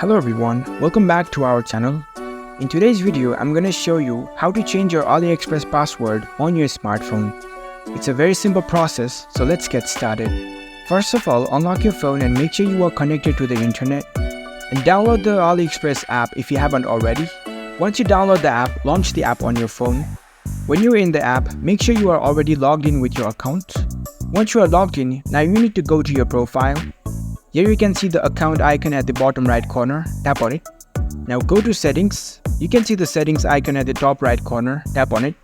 Hello everyone, welcome back to our channel. In today's video, I'm gonna show you how to change your AliExpress password on your smartphone. It's a very simple process, so let's get started. First of all, unlock your phone and make sure you are connected to the internet. And download the AliExpress app if you haven't already. Once you download the app, launch the app on your phone. When you're in the app, make sure you are already logged in with your account. Once you are logged in, now you need to go to your profile. Here you can see the account icon at the bottom right corner, tap on it. Now go to settings, you can see the settings icon at the top right corner, tap on it.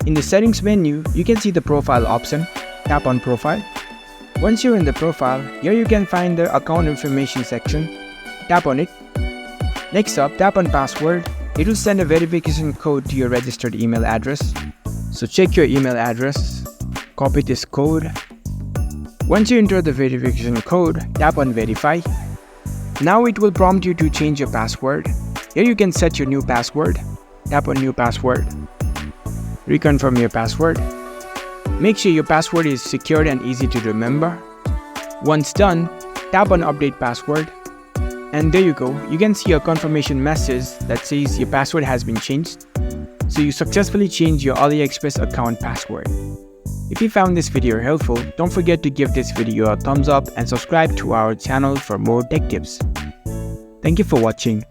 In the settings menu, you can see the profile option, tap on profile. Once you're in the profile, here you can find the account information section, tap on it. Next up, tap on password, it will send a verification code to your registered email address. So check your email address, copy this code. Once you enter the verification code, tap on verify. Now it will prompt you to change your password. Here you can set your new password. Tap on new password. Reconfirm your password. Make sure your password is secured and easy to remember. Once done, tap on update password. And there you go. You can see a confirmation message that says your password has been changed. So you successfully changed your AliExpress account password. If you found this video helpful, don't forget to give this video a thumbs up and subscribe to our channel for more tech tips. Thank you for watching.